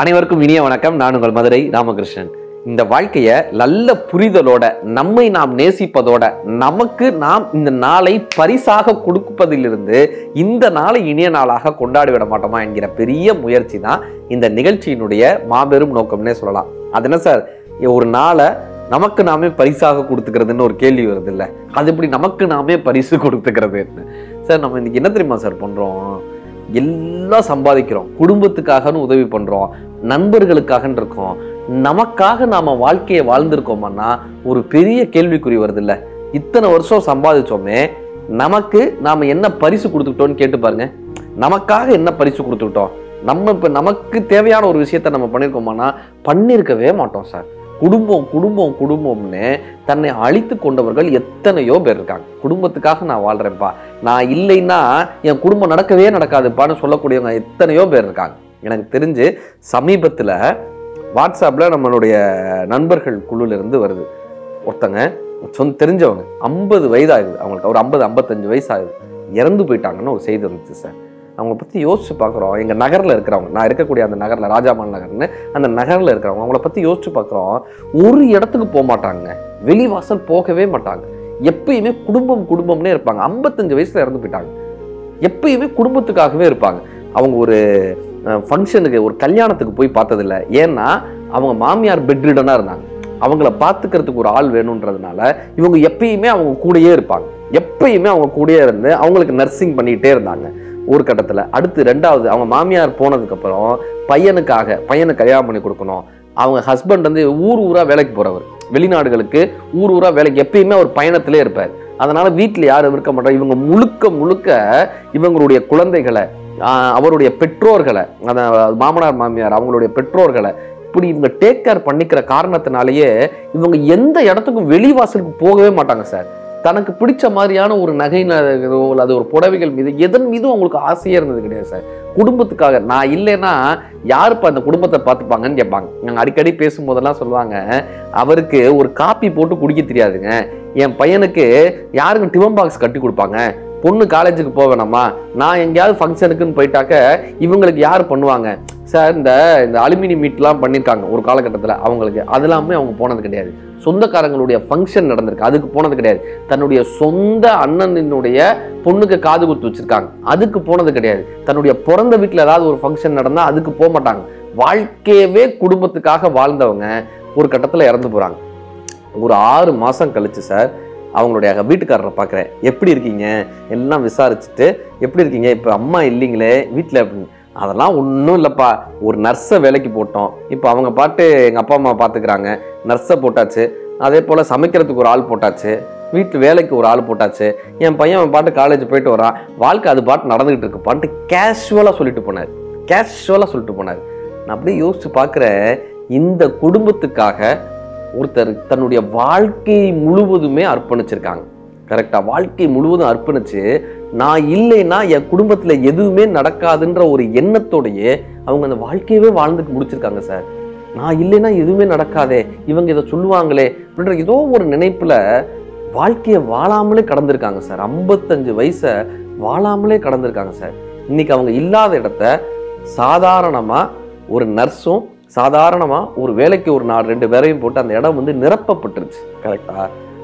அனைவருக்கும் இனிய வணக்கம். நான் உங்கள் மதுரை ராமகிருஷ்ணன். இந்த வாழ்க்கைய நல்ல புரிதலோட, நம்மை நாம் நேசிப்பதோட, நமக்கு நாம் இந்த நாளை பரிசாக கொடுப்பதிலிருந்து இந்த நாளை இனிய நாளாக கொண்டாடி விட மாட்டோமா என்கிற பெரிய முயற்சி தான் இந்த நிகழ்ச்சியினுடைய மாபெரும் நோக்கம்னே சொல்லலாம். அது என்ன சார், ஒரு நாளை நமக்கு நாமே பரிசாக கொடுத்துக்கிறதுன்னு ஒரு கேள்வி வருது இல்லை? அது எப்படி நமக்கு நாமே பரிசு கொடுத்துக்கிறதுன்னு? சார், நம்ம இன்னைக்கு என்ன தெரியுமா சார் பண்றோம்? எல்லாம் சம்பாதிக்கிறோம், குடும்பத்துக்காகன்னு உதவி பண்றோம், நண்பர்களுக்காக இருக்கோம். நமக்காக நாம வாழ்க்கையை வாழ்ந்திருக்கோம்னா ஒரு பெரிய கேள்விக்குறி வருது இல்ல? இத்தனை வருஷம் சம்பாதிச்சோமே, நமக்கு நாம என்ன பரிசு கொடுத்துக்கிட்டோம்னு கேட்டு பாருங்க. நமக்காக என்ன பரிசு கொடுத்துக்கிட்டோம்? நம்ம இப்ப நமக்கு தேவையான ஒரு விஷயத்த நம்ம பண்ணிருக்கோமானா பண்ணிருக்கவே மாட்டோம் சார். குடும்பம் குடும்பம் குடும்பம்னு தன்னை அழித்து கொண்டவர்கள் எத்தனையோ பேர் இருக்காங்க. குடும்பத்துக்காக நான் வாழ்றேன்ப்பா, நான் இல்லைன்னா என் குடும்பம் நடக்கவே நடக்காதுப்பான்னு சொல்லக்கூடியவங்க எத்தனையோ பேர் இருக்காங்க. எனக்கு தெரிஞ்சு சமீபத்தில் வாட்ஸ்அப்பில் நம்மளுடைய நண்பர்கள் குழுல இருந்து வருது ஒருத்தங்க தெரிஞ்சவங்க, 50 வயது ஆகுது அவங்களுக்கு, ஒரு 50-55 வயசு ஆகுது, இறந்து போயிட்டாங்கன்னு ஒரு செய்தி வந்துச்சு சார். அவங்கள பற்றி யோசிச்சு பார்க்குறோம். எங்கள் நகரில் இருக்கிறவங்க, நான் இருக்கக்கூடிய அந்த நகரில், ராஜாமான் நகர்னு அந்த நகரில் இருக்கிறவங்க, அவங்கள பற்றி யோசிச்சு பார்க்குறோம். ஒரு இடத்துக்கு போக மாட்டாங்க, வெளிவாசல் போகவே மாட்டாங்க, எப்பயுமே குடும்பம் குடும்பம்னே இருப்பாங்க. 55 வயசுல இறந்து போயிட்டாங்க, எப்பயுமே குடும்பத்துக்காகவே இருப்பாங்க. அவங்க ஒரு ஃபங்க்ஷனுக்கு, ஒரு கல்யாணத்துக்கு போய் பார்த்ததில்லை. ஏன்னா அவங்க மாமியார் பெட்ரிடனாக இருந்தாங்க, அவங்கள பார்த்துக்கிறதுக்கு ஒரு ஆள் வேணுன்றதுனால இவங்க எப்பயுமே அவங்க கூடயே இருப்பாங்க, எப்பயுமே அவங்க கூடயே இருந்து அவங்களுக்கு நர்சிங் பண்ணிகிட்டே இருந்தாங்க. ஒரு கட்டத்தில் அடுத்து ரெண்டாவது அவங்க மாமியார் போனதுக்கப்புறம் பையனுக்கு கல்யாணம் பண்ணி கொடுக்கணும். அவங்க ஹஸ்பண்ட் வந்து ஊராக வேலைக்கு போகிறவர், வெளிநாடுகளுக்கு ஊராக வேலைக்கு, எப்பயுமே அவர் பயணத்திலே இருப்பார். அதனால வீட்டில் யாரும் இருக்க மாட்டாங்க. இவங்க முழுக்க இவங்களுடைய குழந்தைகளை, அவருடைய பெற்றோர்களை, மாமனார் மாமியார் அவங்களுடைய பெற்றோர்களை இப்படி இவங்க டேக் கேர் பண்ணிக்கிற காரணத்தினாலேயே இவங்க எந்த இடத்துக்கும் வெளிவாசலுக்கு போகவே மாட்டாங்க சார். தனக்கு பிடிச்ச மாதிரியான ஒரு நகை, அது ஒரு புடவைகள் மீது, எதன் மீதும் அவங்களுக்கு ஆசையே இருந்தது கிடையாது சார். குடும்பத்துக்காக. நான் இல்லைன்னா யாருப்பா அந்த குடும்பத்தை பார்த்துப்பாங்கன்னு கேட்பாங்க. நாங்கள் அடிக்கடி பேசும்போதெல்லாம் சொல்லுவாங்க, அவருக்கு ஒரு காப்பி போட்டு குடிக்க தெரியாதுங்க, என் பையனுக்கு யாருங்க டிஃபன் பாக்ஸ் கட்டி கொடுப்பாங்க, பொண்ணு காலேஜுக்கு போக வேணாமா, நான் எங்கேயாவது ஃபங்க்ஷனுக்குன்னு போயிட்டாக்க இவங்களுக்கு யார் பண்ணுவாங்க சார்? இந்த அலுமினியம் மீட்லாம் பண்ணியிருக்காங்க ஒரு காலகட்டத்தில், அவங்களுக்கு அதெல்லாமே அவங்க போனது கிடையாது. சொந்தக்காரங்களுடைய ஃபங்க்ஷன் நடந்திருக்கு, அதுக்கு போனது கிடையாது. தன்னுடைய சொந்த அண்ணனுடைய பொண்ணுக்கு காது குத்து வச்சிருக்காங்க, அதுக்கு போனது கிடையாது. தன்னுடைய பிறந்த வீட்டில் ஏதாவது ஒரு ஃபங்க்ஷன் நடந்தால் அதுக்கு போக மாட்டாங்க. வாழ்க்கையவே குடும்பத்துக்காக வாழ்ந்தவங்க ஒரு கட்டத்தில் இறந்து போகிறாங்க. ஒரு 6 மாதம் கழிச்சு சார் அவங்களுடைய வீட்டுக்காரரை பார்க்குறேன். எப்படி இருக்கீங்க எல்லாம் விசாரிச்சுட்டு, எப்படி இருக்கீங்க, இப்போ அம்மா இல்லைங்களே வீட்டில் அப்படின்னு. அதெல்லாம் ஒன்றும் இல்லைப்பா, ஒரு நர்ஸை வேலைக்கு போட்டோம், இப்போ அவங்க பாட்டு எங்கள் அப்பா அம்மா பார்த்துக்கிறாங்க, நர்ஸை போட்டாச்சு, அதே போல் சமைக்கிறதுக்கு ஒரு ஆள் போட்டாச்சு, வீட்டு வேலைக்கு ஒரு ஆள் போட்டாச்சு, என் பையன் அவன் பாட்டு காலேஜ் போயிட்டு வரான், வாழ்க்கை அது பாட்டு நடந்துகிட்டு இருக்கு பாட்டு கேஷுவலாக சொல்லிட்டு போனார். நான் அப்படியே யோசிச்சு பார்க்குறேன், இந்த குடும்பத்துக்காக ஒருத்தர் தன்னுடைய வாழ்க்கை முழுவதுமே அர்ப்பணிச்சிருக்காங்க. கரெக்டா? வாழ்க்கை முழுவதும் அர்ப்பணிச்சு, நான் இல்லைன்னா என் குடும்பத்துல எதுவுமே நடக்காதுன்ற ஒரு எண்ணத்தோடையே அவங்க அந்த வாழ்க்கையவே வாழ்ந்துட்டு முடிச்சிருக்காங்க சார். நான் இல்லைன்னா எதுவுமே நடக்காதே, இவங்க இதை சொல்லுவாங்களே அப்படின்ற ஏதோ ஒரு நினைப்புல வாழ்க்கையை வாழாமலே கடந்திருக்காங்க சார். 55 வயசை வாழாமலே கடந்திருக்காங்க சார். இன்னைக்கு அவங்க இல்லாத இடத்த சாதாரணமா ஒரு நர்ஸும், சாதாரணமா ஒரு வேலைக்கு ஒரு 4-2 பேரையும் போட்டு அந்த இடம் வந்து நிரப்பப்பட்டுருச்சு. கரெக்டா?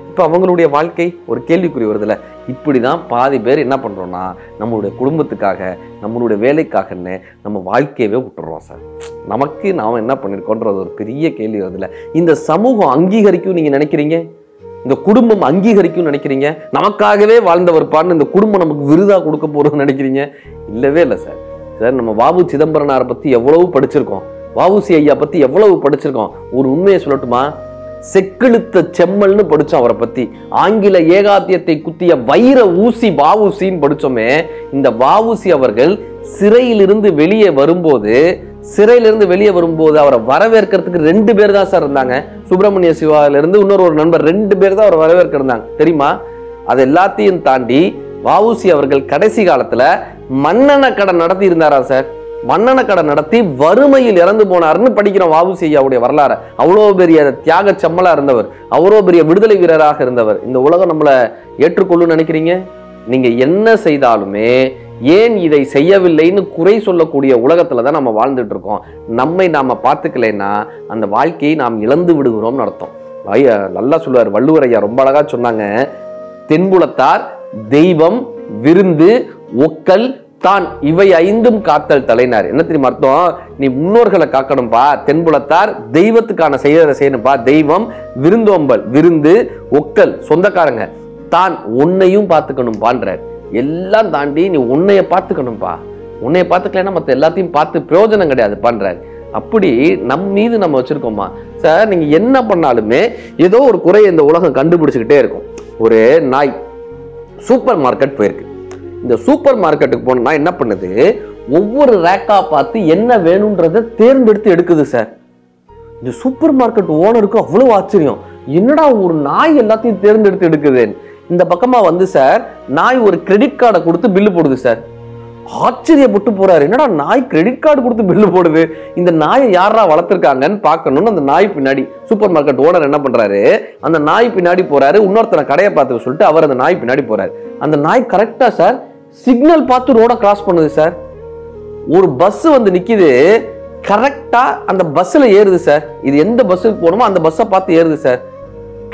இப்போ அவங்களுடைய வாழ்க்கை ஒரு கேள்விக்குறி வருதுல்ல? இப்படிதான் பாதி பேர் என்ன பண்றோம்னா, நம்மளுடைய குடும்பத்துக்காக, நம்மளுடைய வேலைக்காகன்னு நம்ம வாழ்க்கையவே விட்டுறோம் சார். நமக்கு நாம என்ன பண்ணிருக்கோன்றது ஒரு பெரிய கேள்வி வருதுல்ல? இந்த சமூகம் அங்கீகரிக்கும் நீங்க நினைக்கிறீங்க? இந்த குடும்பம் அங்கீகரிக்கும் நினைக்கிறீங்க? நமக்காகவே வாழ்ந்தவர் பாருன்னு இந்த குடும்பம் நமக்கு விருதா கொடுக்க போறோம்னு நினைக்கிறீங்க? இல்லவே இல்லை சார். சார், நம்ம வாவு சிதம்பரனாரை பத்தி எவ்வளவு படிச்சிருக்கோம், வாவுசி ஐயா பத்தி எவ்வளவு படிச்சிருக்கோம். ஒரு உண்மையை சொல்லட்டுமா? செக்கெழுத்த செம்மல்னு படிச்சோம் அவரை பத்தி. ஆங்கில ஏகாத்தியத்தை குத்திய வைர ஊசி வாவுசின்னு படிச்சோமே. இந்த வாவுசி அவர்கள் சிறையிலிருந்து வெளியே வரும்போது அவரை வரவேற்கிறதுக்கு 2 பேர் தான் சார் இருந்தாங்க. சுப்பிரமணிய சிவால இருந்து இன்னொரு நண்பர், 2 பேர் தான் அவரை வரவேற்க இருந்தாங்க. தெரியுமா? அது எல்லாத்தையும் தாண்டி வாவுசி அவர்கள் கடைசி காலத்துல மண்ணெண்ண கடை நடத்தி இருந்தாரா சார். மண்ணெண்ண கடை நடத்தி வறுமையில் இறந்து போனார்னு படிக்கிறோம் வாவுசி ஐயாவுடைய வரலாறு. அவ்வளோ பெரிய தியாக செம்மலா இருந்தவர், அவ்வளோ பெரிய விடுதலை வீரராக இருந்தவர். இந்த உலகம் நம்மளை ஏற்றுக்கொள்ளும் நினைக்கிறீங்க? நீங்க என்ன செய்தாலுமே ஏன் இதை செய்யவில்லைன்னு குறை சொல்லக்கூடிய உலகத்துல தான் நம்ம வாழ்ந்துட்டு இருக்கோம். நம்மை நாம பார்த்துக்கலைன்னா அந்த வாழ்க்கையை நாம் இழந்து விடுகிறோம்னு அர்த்தம். நல்லா சொல்லுவார் வள்ளுவர் ஐயா, ரொம்ப அழகா சொன்னாங்க. தென்புலத்தார் தெய்வம் விருந்து ஒக்கல் தான் இவை ஐந்தும் காத்தல் தலைனார். என்ன தெரியுமா அர்த்தம்? நீ முன்னோர்களை காக்கணும்பா, தென்புலத்தார் தெய்வத்துக்கான செய்யறதை செய்யணும்பா, தெய்வம் விருந்தோம்பல் விருந்து ஒக்கல் சொந்தக்காரங்க, தான் உன்னையும் பார்த்துக்கணும்பான்றார். எல்லாம் தாண்டி நீ உன்னைய பார்த்துக்கணும்பா, உன்னைய பார்த்துக்கலன்னா மற்ற எல்லாத்தையும் பார்த்து பிரயோஜனம் கிடையாது பண்றாரு. அப்படி நம் மீது நம்ம வச்சிருக்கோமா சார்? நீங்க என்ன பண்ணாலுமே ஏதோ ஒரு குறையை இந்த உலகம் கண்டுபிடிச்சுக்கிட்டே இருக்கும். ஒரு நாய் சூப்பர் மார்க்கெட் போயிருக்கு. இந்த சூப்பர் மார்க்கெட்டுக்கு போனா என்ன பண்ணுது? ஒவ்வொரு ரேக்கா பார்த்து என்ன வேணும்ன்றத தேர்ந்தெடுத்து எடுக்குது சார். இந்த சூப்பர் மார்க்கெட் ஓனருக்கு அவ்வளவு ஆச்சரியம், என்னடா ஒரு நாய் எல்லாத்தையும் தேர்ந்தெடுத்து எடுக்குது. இந்த பக்கமா வந்து சார் நாய் ஒரு கிரெடிட் கார்டை கொடுத்து பில்லு போடுது சார். ஆச்சரியப்பட்டு போறாரு, என்னடா நாய் கிரெடிட் கார்டு கொடுத்து பில்லு போடுது, இந்த நாயை யாரா வளர்த்துருக்காங்கன்னு பார்க்கணும்னு அந்த நாய் பின்னாடி சூப்பர் மார்க்கெட் ஓனர் என்ன பண்றாரு, அந்த நாய் பின்னாடி போறாரு. இன்னொருத்தனை கடையை பார்த்து சொல்லிட்டு அவர் அந்த நாய் பின்னாடி போறாரு. அந்த நாய் கரெக்டா சார் சிக்னல் பார்த்து ரோட கிராஸ் பண்ணுது சார். ஒரு பஸ் வந்து நிக்குது, கரெக்டா அந்த பஸ்ல ஏறுது சார். இது எந்த பஸ்ஸுக்கு போகணுமோ அந்த பஸ்ஸை பார்த்து ஏறுது சார்.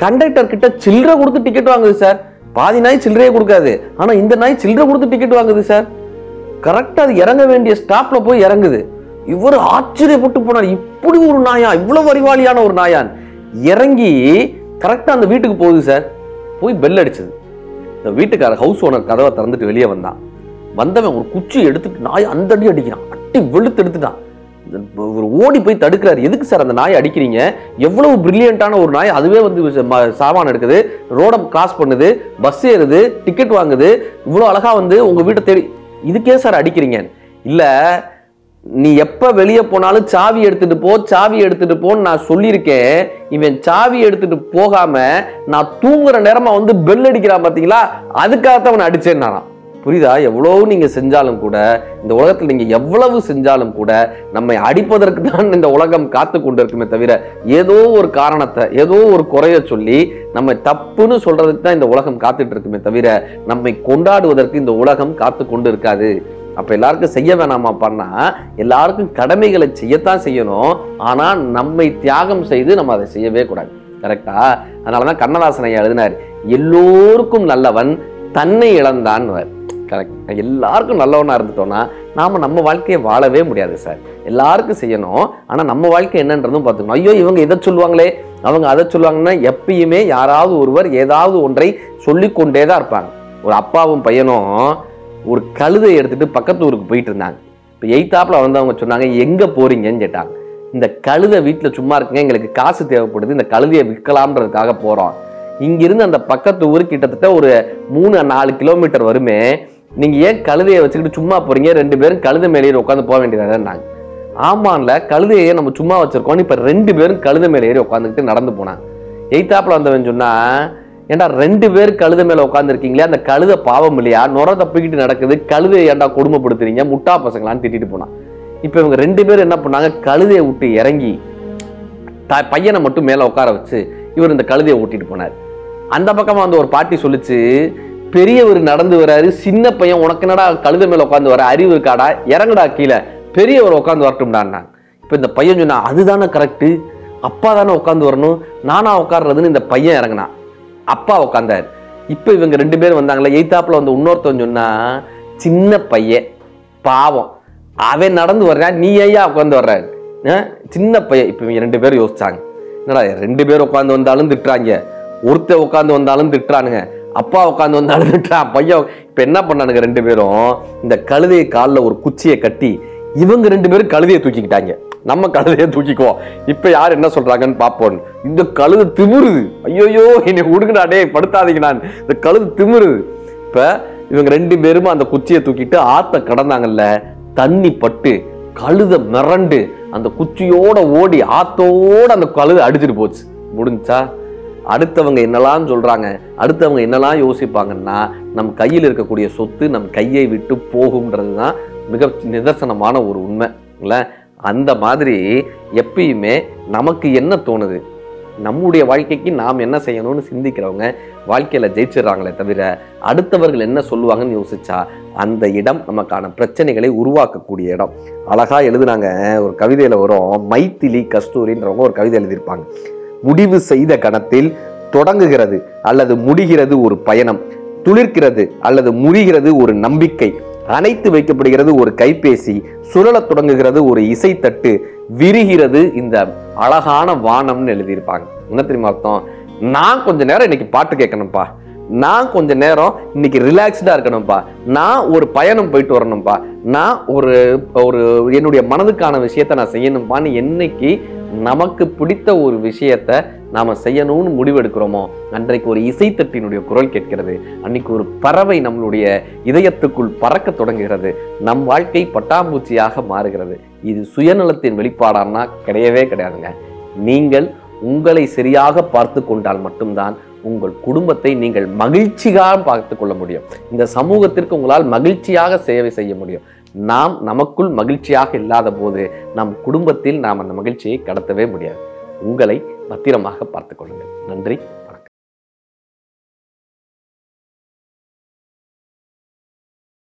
கண்டக்டர் கிட்ட சில்லறை கொடுத்து டிக்கெட் வாங்குது சார். பாதி நாய் சில்லறையே கொடுக்காது, ஆனா இந்த நாய் சில்லறை கொடுத்து டிக்கெட் வாங்குது சார். கரெக்டா அது இறங்க வேண்டிய ஸ்டாப்ல போய் இறங்குது. இவர் ஆச்சரியப்பட்டு போனார், இப்படி ஒரு நாயா, இவ்வளவு அறிவாளியான ஒரு நாயான். இறங்கி கரெக்டா அந்த வீட்டுக்கு போகுது சார். போய் பெல் அடிச்சது. இந்த வீட்டுக்கார ஹவுஸ் ஓனர் கதவை திறந்துட்டு வெளியே வந்தான். வந்தவன் ஒரு குச்சி எடுத்துட்டு நாய் அந்த அடி அடிக்கிறான். அட்டி வெளுத்து எடுத்துட்டான். ஓடி போய் தடுக்கிறாரு. எதுக்கு சார் அந்த நாய் அடிக்கிறீங்க? எவ்வளவு பிரில்லியண்டான ஒரு நாய், அதுவே வந்து சாமான் எடுக்குது, ரோட கிராஸ் பண்ணுது, பஸ் ஏறுது, டிக்கெட் வாங்குது, இவ்வளவு அழகா வந்து உங்க வீட்டை தேடி, இதுக்கே சார் அடிக்கிறீங்க? இல்ல, நீ எப்ப வெளியே போனாலும் சாவி எடுத்துட்டு போ, சாவி எடுத்துட்டு போன்னு நான் சொல்லியிருக்கேன். இவன் சாவி எடுத்துட்டு போகாம நான் தூங்குற நேரமா வந்து பெல் அடிக்கிறான் பாத்தீங்களா, அதுக்காகத்தான் அவனை அடிச்சேன் நானா. புரியுதா? எவ்வளவு நீங்க செஞ்சாலும் கூட, இந்த உலகத்தில் நீங்க எவ்வளவு செஞ்சாலும் கூட நம்மை அடிப்பதற்கு தான் இந்த உலகம் காத்து கொண்டு இருக்குமே தவிர, ஏதோ ஒரு காரணத்தை ஏதோ ஒரு குறைய சொல்லி நம்ம தப்புன்னு சொல்றதுக்கு தான் இந்த உலகம் காத்துட்டு இருக்குமே தவிர, நம்மை கொண்டாடுவதற்கு இந்த உலகம் காத்து கொண்டு இருக்காது. அப்ப எல்லாருக்கும் செய்ய வேணாமா பண்ணா, எல்லாருக்கும் கடமைகளை செய்யத்தான் செய்யணும். ஆனா நம்மை தியாகம் செய்து நம்ம அதை செய்யவே கூடாது. கரெக்டா? அதனாலதான் கண்ணதாசன் ஐயா எழுதினார், எல்லோருக்கும் நல்லவன் தன்னை இழந்தான். கரெக்ட். எல்லாருக்கும் நல்லவனா இருந்துட்டோம்னா நாம நம்ம வாழ்க்கையை வாழவே முடியாது சார். எல்லாருக்கும் செய்யணும், ஆனா நம்ம வாழ்க்கை என்னன்றதும் பார்த்துக்கணும். ஐயோ இவங்க இதை சொல்லுவாங்களே, அவங்க அதை சொல்லுவாங்கன்னா, எப்பயுமே யாராவது ஒருவர் ஏதாவது ஒன்றை சொல்லிக்கொண்டே தான் இருப்பாங்க. ஒரு அப்பாவும் பையனும் ஒரு கழுதை எடுத்துட்டு பக்கத்து ஊருக்கு போயிட்டு இருந்தாங்க. இப்போ எய்தாப்புல வந்து அவங்க சொன்னாங்க, எங்க போறீங்கன்னு கேட்டாங்க. இந்த கழுதை வீட்டுல சும்மா இருக்குங்க, எங்களுக்கு காசு தேவைப்படுது, இந்த கழுதையை விற்கலாம்ன்றதுக்காக போறோம். இங்கிருந்து அந்த பக்கத்து ஊரு கிட்டத்தட்ட ஒரு 3-4 கிலோமீட்டர் வருமே, நீங்க ஏன் கழுதையை வச்சுக்கிட்டு சும்மா போறீங்க, 2 பேரும் கழுதை மேலே உட்காந்து போக வேண்டியதாங்க. ஆமான்ல, கழுதையை நம்ம சும்மா வச்சிருக்கோம், இப்ப 2 பேரும் கழுதை மேலே ஏறி உட்காந்துக்கிட்டு நடந்து போனாங்க. எய்தாப்புல வந்தவன் சொன்னா, ஏன்டா 2 பேர் கழுதை மேல உட்காந்து இருக்கீங்களே, அந்த கழுதை பாவம் இல்லையா, நுர தப்பிக்கிட்டு நடக்குது, கழுதையை ஏன்டா கொடுமைப்படுத்துறீங்க, முட்டா பசங்களான்னு திட்டிட்டு போனான். இப்ப இவங்க 2 பேரும் என்ன பண்ணாங்க, கழுதையை விட்டு இறங்கி பையனை மட்டும் மேல உட்கார வச்சு இவர் இந்த கழுதையை ஓட்டிட்டு போனார். அந்த பக்கமா வந்து ஒரு பாட்டி சொல்லிச்சு, பெரியவர் நடந்து வராரு, சின்ன பையன் உனக்கு என்னடா கழுதை மேல உட்காந்து வர, அறிவு இருக்காடா, இறங்குடா கீழே, பெரியவர் உட்காந்து வரட்டும்டான்னா. இப்ப இந்த பையன் சொன்னா, அதுதானே கரெக்டு, அப்பா தானே உட்காந்து வரணும், நானா உட்கார்றதுன்னு இந்த பையன் இறங்கினான். அப்பா உட்காந்தாரு. இப்ப இவங்க 2 பேரும் வந்தாங்களே, எய்தாப்புல வந்து இன்னொருத்தவன் சொன்னா, சின்ன பையன் பாவம், அவன் நடந்து வர்றான், நீ ஐயா உட்காந்து வர்றாரு, சின்ன பையன். இப்ப இவங்க 2 பேரும் யோசிச்சாங்க, என்னடா 2 பேர் உட்காந்து வந்தாலும் திட்டுறாங்க, ஒருத்தர் உட்காந்து வந்தாலும் திட்டுறானுங்க, அப்பா உட்காந்து வந்தாலும் திட்டுறான் பையன். இப்ப என்ன பண்ணானுங்க 2 பேரும், இந்த கழுதையை காலில் ஒரு குச்சியை கட்டி இவங்க 2 பேரும் கழுதையை தூக்கிக்கிட்டாங்க. நம்ம கழுதையை தூக்கிக்குவோம். இப்ப யார் என்ன சொல்றாங்கன்னு பாப்போம். இந்த கழுதை திமிருது, ஐயோயோ என்னை உடுங்கடாடே படுத்தாதீங்க, நான் இந்த கழுதை திமிருது. இப்ப இவங்க 2 பேரும் அந்த குச்சியை தூக்கிட்டு ஆத்த கடந்தாங்கல்ல, தண்ணி பட்டு கழுதை மிரண்டு அந்த குச்சியோட ஓடி ஆத்தோட அந்த கழுதை அடிச்சுட்டு போச்சு. முடிஞ்சா? அடுத்தவங்க என்னெல்லாம் சொல்றாங்க, அடுத்தவங்க என்னெல்லாம் யோசிப்பாங்கன்னா, நம் கையில் இருக்கக்கூடிய சொத்து நம் கையை விட்டு போகும்ன்றதுதான் மிக நிதர்சனமான ஒரு உண்மை இல்ல. அந்த மாதிரி எப்பயுமே நமக்கு என்ன தோணுது, நம்முடைய வாழ்க்கைக்கு நாம் என்ன செய்யணும்னு சிந்திக்கிறவங்க வாழ்க்கையில ஜெயிச்சிடறாங்களே தவிர அடுத்தவர்கள் என்ன சொல்லுவாங்கன்னு யோசிச்சா அந்த இடம் நமக்கான பிரச்சனைகளை உருவாக்கக்கூடிய இடம். அழகா எழுதுனாங்க, ஒரு கவிதையில வரும், மைத்திலி கஸ்தூரின்றவங்க ஒரு கவிதை எழுதியிருப்பாங்க. முடிவு செய்த கணத்தில் தொடங்குகிறது அல்லது முடிகிறது ஒரு பயணம், துளிர்க்கிறது அல்லது முறிகிறது ஒரு நம்பிக்கை, அணைத்து வைக்கப்படுகிறது ஒரு கைபேசி, சுழலத் தொடங்குகிறது ஒரு இசைத்தட்டு, விரிகிறது இந்த அழகான வானம்னு எழுதியிருப்பாங்க. என்ன தெரியுமா அர்த்தம்? நான் கொஞ்ச நேரம் இன்னைக்கு பாட்டு கேட்கணும்ப்பா, நான் கொஞ்ச நேரம் இன்னைக்கு ரிலாக்ஸ்டா இருக்கணும்ப்பா, நான் ஒரு பயணம் போயிட்டு வரணும்ப்பா, நான் ஒரு ஒரு என்னுடைய மனதுக்கான விஷயத்த நான் செய்யணும்ப்பான்னு என்னைக்கு நமக்கு பிடித்த ஒரு விஷயத்த நாம செய்யணும்னு முடிவெடுக்கிறோமோ அன்றைக்கு ஒரு இசைத்தட்டினுடைய குரல் கேட்கிறது, அன்னைக்கு ஒரு பறவை நம்மளுடைய இதயத்துக்குள் பறக்க தொடங்குகிறது, நம் வாழ்க்கை பட்டாம்பூச்சியாக மாறுகிறது. இது சுயநலத்தின் வெளிப்பாடானா கிடையவே கிடையாதுங்க. நீங்கள் உங்களை சரியாக பார்த்து கொண்டால் மட்டும்தான் உங்கள் குடும்பத்தை நீங்கள் மகிழ்ச்சியாக பார்த்து கொள்ள முடியும். இந்த சமூகத்திற்கு உங்களால் மகிழ்ச்சியாக சேவை செய்ய முடியும். நாம் நமக்குள் மகிழ்ச்சியாக இல்லாத போது நம் குடும்பத்தில் நாம் அந்த மகிழ்ச்சியை கடத்தவே முடியாது. உங்களை பத்திரமாக பார்த்துக் கொள்ளுங்கள். நன்றி.